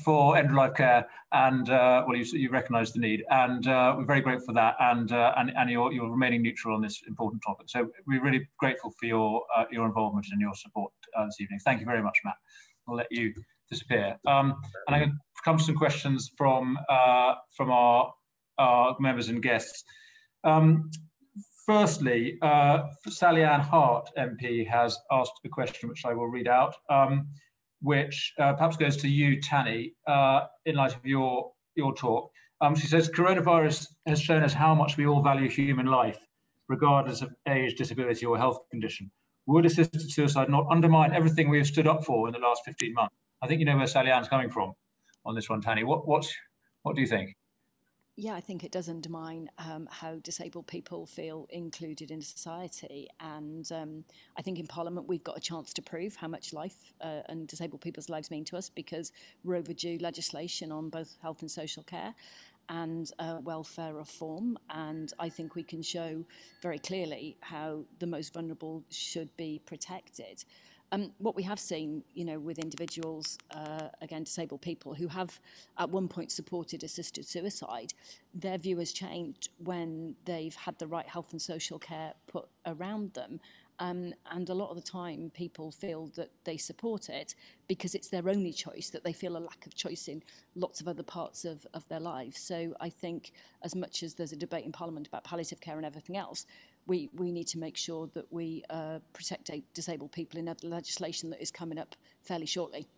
Speaker 1: for end-of-life care, and well, you recognise the need, and we're very grateful for that, and you're remaining neutral on this important topic. So we're really grateful for your involvement and your support this evening. Thank you very much, Matt. I'll let you disappear. And I'm going to come to some questions from our members and guests. Firstly, Sally Ann Hart MP has asked a question which I will read out, which perhaps goes to you, Tanny, in light of your talk. She says, coronavirus has shown us how much we all value human life, regardless of age, disability or health condition. Would assisted suicide not undermine everything we have stood up for in the last 15 months? I think you know where Sally Ann's coming from on this one, Tanny. What do you think?
Speaker 4: Yeah, I think it does undermine how disabled people feel included in society. And I think in Parliament we've got a chance to prove how much life and disabled people's lives mean to us, because we're overdue legislation on both health and social care and welfare reform. And I think we can show very clearly how the most vulnerable should be protected. What we have seen, with individuals, again, disabled people who have at one point supported assisted suicide, their view has changed when they've had the right health and social care put around them. And a lot of the time people feel that they support it because it's their only choice, that they feel a lack of choice in lots of other parts of their lives. So I think as much as there's a debate in Parliament about palliative care and everything else, we need to make sure that we protect disabled people in legislation that is coming up fairly shortly.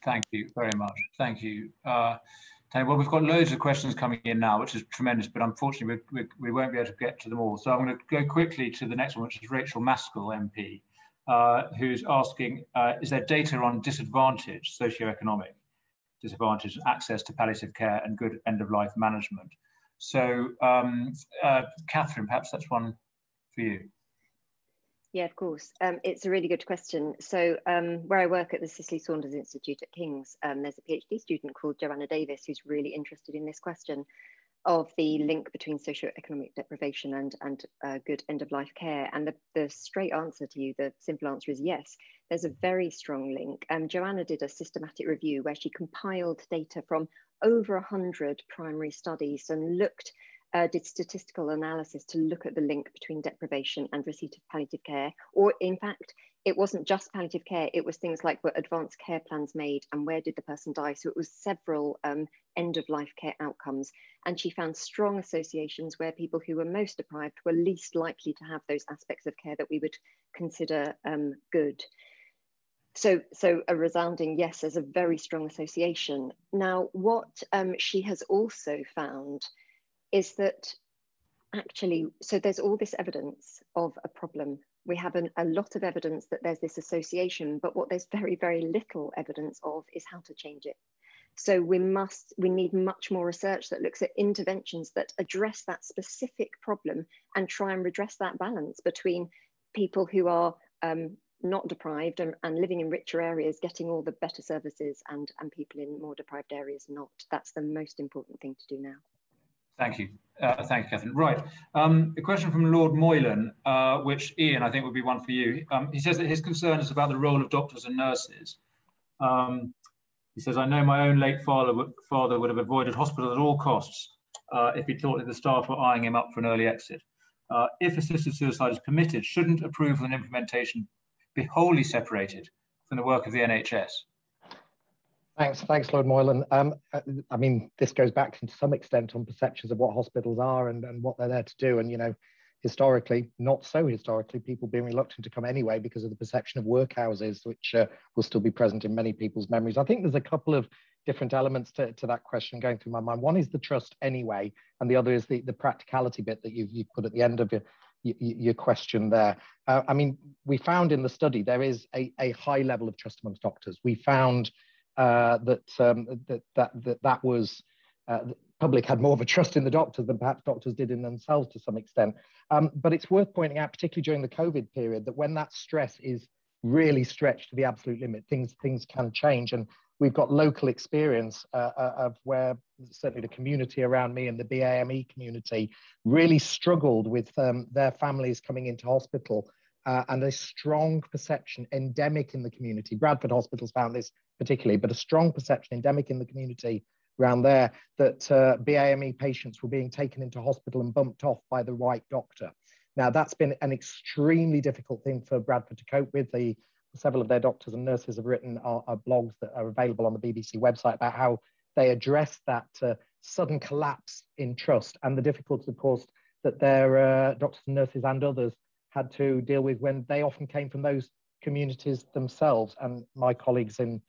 Speaker 1: Thank you very much. Thank you. Well, we've got loads of questions coming in now, which is tremendous, but unfortunately we won't be able to get to them all. So I'm going to go quickly to the next one, which is Rachel Maskell, MP, who's asking, is there data on disadvantage, socioeconomic disadvantage, access to palliative care and good end-of-life management? So, Catherine, perhaps that's one for you.
Speaker 2: Yeah, of course. It's a really good question. So where I work at the Cicely Saunders Institute at King's, there's a PhD student called Joanna Davis who's really interested in this question of the link between socioeconomic deprivation and good end-of-life care. And the straight answer to you, the simple answer is yes. There's a very strong link. Joanna did a systematic review where she compiled data from over 100 primary studies and did statistical analysis to look at the link between deprivation and receipt of palliative care. Or in fact, it wasn't just palliative care, it was things like were advanced care plans made and where did the person die? So it was several end-of-life care outcomes. And she found strong associations where people who were most deprived were least likely to have those aspects of care that we would consider good. So a resounding yes, there's a very strong association. Now, what she has also found is that actually, so there's all this evidence of a problem. We have a lot of evidence that there's this association, but what there's very, very little evidence of is how to change it. So we need much more research that looks at interventions that address that specific problem and try and redress that balance between people who are not deprived and living in richer areas, getting all the better services, and people in more deprived areas not. That's the most important thing to do now.
Speaker 1: Thank you. Thank you, Catherine. Right. A question from Lord Moylan, which Ian, I think would be one for you. He says that his concern is about the role of doctors and nurses. He says, I know my own late father would have avoided hospital at all costs if he thought that the staff were eyeing him up for an early exit. If assisted suicide is permitted, shouldn't approval and implementation be wholly separated from the work of the NHS?
Speaker 3: Thanks, Lord Moylan. I mean, this goes back to some extent on perceptions of what hospitals are and what they're there to do. And, historically, not so historically, people being reluctant to come anyway because of the perception of workhouses, which will still be present in many people's memories. I think there's a couple of different elements to that question going through my mind. One is the trust anyway, and the other is the practicality bit that you've put at the end of your question there. I mean, we found in the study there is a high level of trust amongst doctors. We found that was the public had more of a trust in the doctors than perhaps doctors did in themselves to some extent. But it's worth pointing out, particularly during the COVID period, that when that stress is really stretched to the absolute limit, things can change. And we've got local experience of where certainly the community around me and the BAME community really struggled with their families coming into hospital, and a strong perception endemic in the community. Bradford Hospitals found this particularly, but a strong perception endemic in the community around there that BAME patients were being taken into hospital and bumped off by the right doctor. Now, that's been an extremely difficult thing for Bradford to cope with. Several of their doctors and nurses have written blogs that are available on the BBC website about how they address that sudden collapse in trust and the difficulties, of course, that their doctors and nurses and others had to deal with when they often came from those communities themselves. And my colleagues in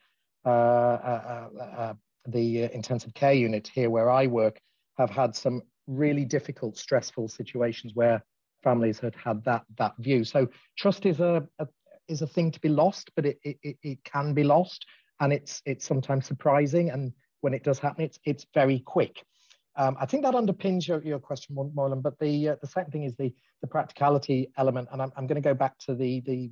Speaker 3: the intensive care unit here where I work have had some really difficult, stressful situations where families had that view. So trust is a thing to be lost, but it can be lost, and it's sometimes surprising. And when it does happen, it's very quick. I think that underpins your question, Moylan. But the second thing is the practicality element, and I'm going to go back to the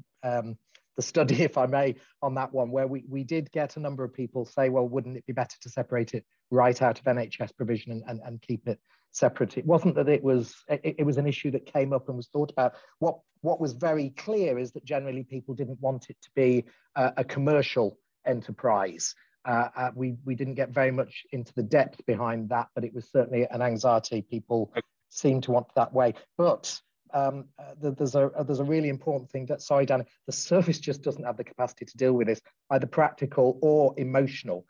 Speaker 3: study, if I may, on that one, where we did get a number of people say, well, wouldn't it be better to separate it right out of NHS provision and keep it separate? It wasn't that it was an issue that came up and was thought about. What was very clear is that generally people didn't want it to be a commercial enterprise. We didn't get very much into the depth behind that, but it was certainly an anxiety people seemed to want that way. But there's a really important thing that, sorry, Danny, the service just doesn't have the capacity to deal with this, either practical or emotional.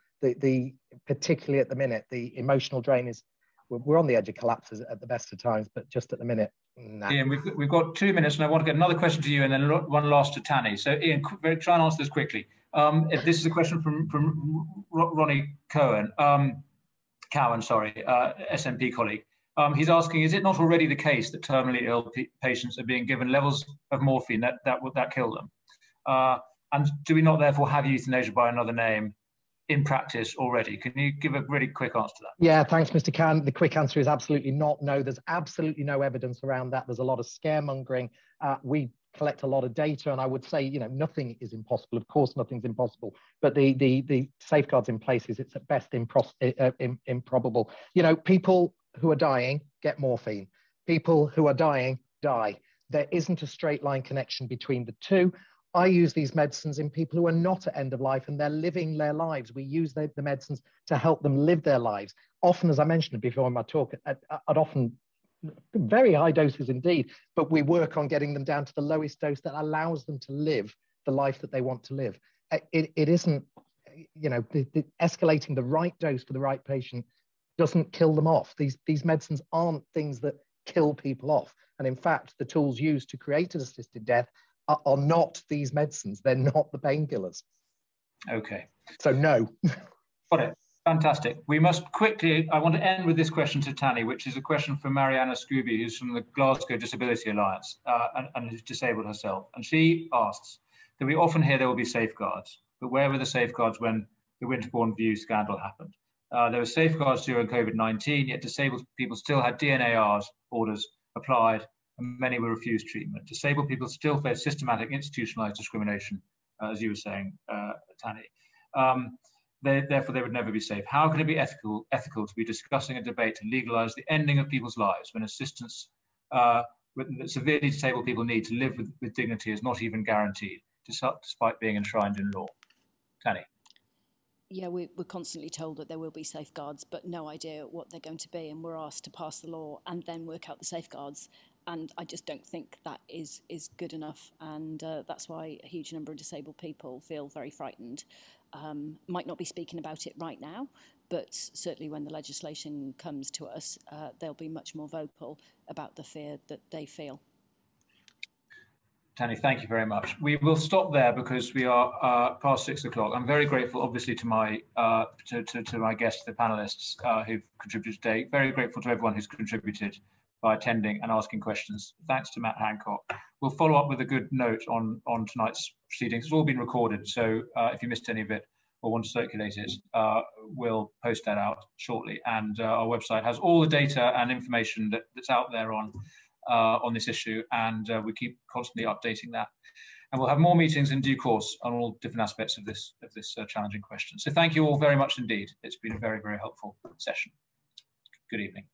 Speaker 3: Particularly at the minute, the emotional drain is, we're on the edge of collapses at the best of times, but just at the minute, nah.
Speaker 1: Ian, we've got 2 minutes, and I want to get another question to you, and then one last to Tanny. So, Ian, try and answer this quickly. This is a question from Ronnie Cowan, SNP colleague. He's asking: is it not already the case that terminally ill patients are being given levels of morphine that kill them? And do we not therefore have euthanasia by another name in practice already? Can you give a really quick answer to that?
Speaker 3: Yeah, thanks, Mr. Khan. The quick answer is absolutely not. No, there's absolutely no evidence around that. There's a lot of scaremongering. We collect a lot of data, and I would say, nothing is impossible. Of course, nothing's impossible, but the safeguards in place is it's at best improbable. People who are dying get morphine. People who are dying die. There isn't a straight line connection between the two. I use these medicines in people who are not at end of life and they're living their lives. We use the medicines to help them live their lives. Often, as I mentioned before in my talk, at often very high doses indeed, but we work on getting them down to the lowest dose that allows them to live the life that they want to live. It isn't, escalating the right dose for the right patient doesn't kill them off. These medicines aren't things that kill people off. And in fact, the tools used to create an assisted death are not these medicines. They're not the painkillers.
Speaker 1: Okay.
Speaker 3: So no.
Speaker 1: Got it. Fantastic. We must quickly, I want to end with this question to Tanny, which is a question from Mariana Scooby, who's from the Glasgow Disability Alliance and is disabled herself. And she asks that we often hear there will be safeguards, but where were the safeguards when the Winterbourne View scandal happened? There were safeguards during COVID-19, yet disabled people still had DNAR orders applied, and many were refused treatment. Disabled people still face systematic institutionalized discrimination, as you were saying, Tanny. Therefore, they would never be safe. How can it be ethical to be discussing a debate to legalize the ending of people's lives when assistance that severely disabled people need to live with dignity is not even guaranteed, despite being enshrined in law? Tanny.
Speaker 4: Yeah, we're constantly told that there will be safeguards, but no idea what they're going to be. And we're asked to pass the law and then work out the safeguards. And I just don't think that is good enough. And that's why a huge number of disabled people feel very frightened. Might not be speaking about it right now, but certainly when the legislation comes to us, they'll be much more vocal about the fear that they feel.
Speaker 1: Tanny, thank you very much. We will stop there because we are past 6 o'clock. I'm very grateful, obviously, to my to my guests, the panelists who've contributed today. Very grateful to everyone who's contributed by attending and asking questions. Thanks to Matt Hancock. We'll follow up with a good note on tonight's proceedings. It's all been recorded, so if you missed any of it or want to circulate it, we'll post that out shortly. And our website has all the data and information that's out there on this issue, and we keep constantly updating that. And we'll have more meetings in due course on all different aspects of this challenging question. So thank you all very much indeed. It's been a very, very helpful session. Good evening.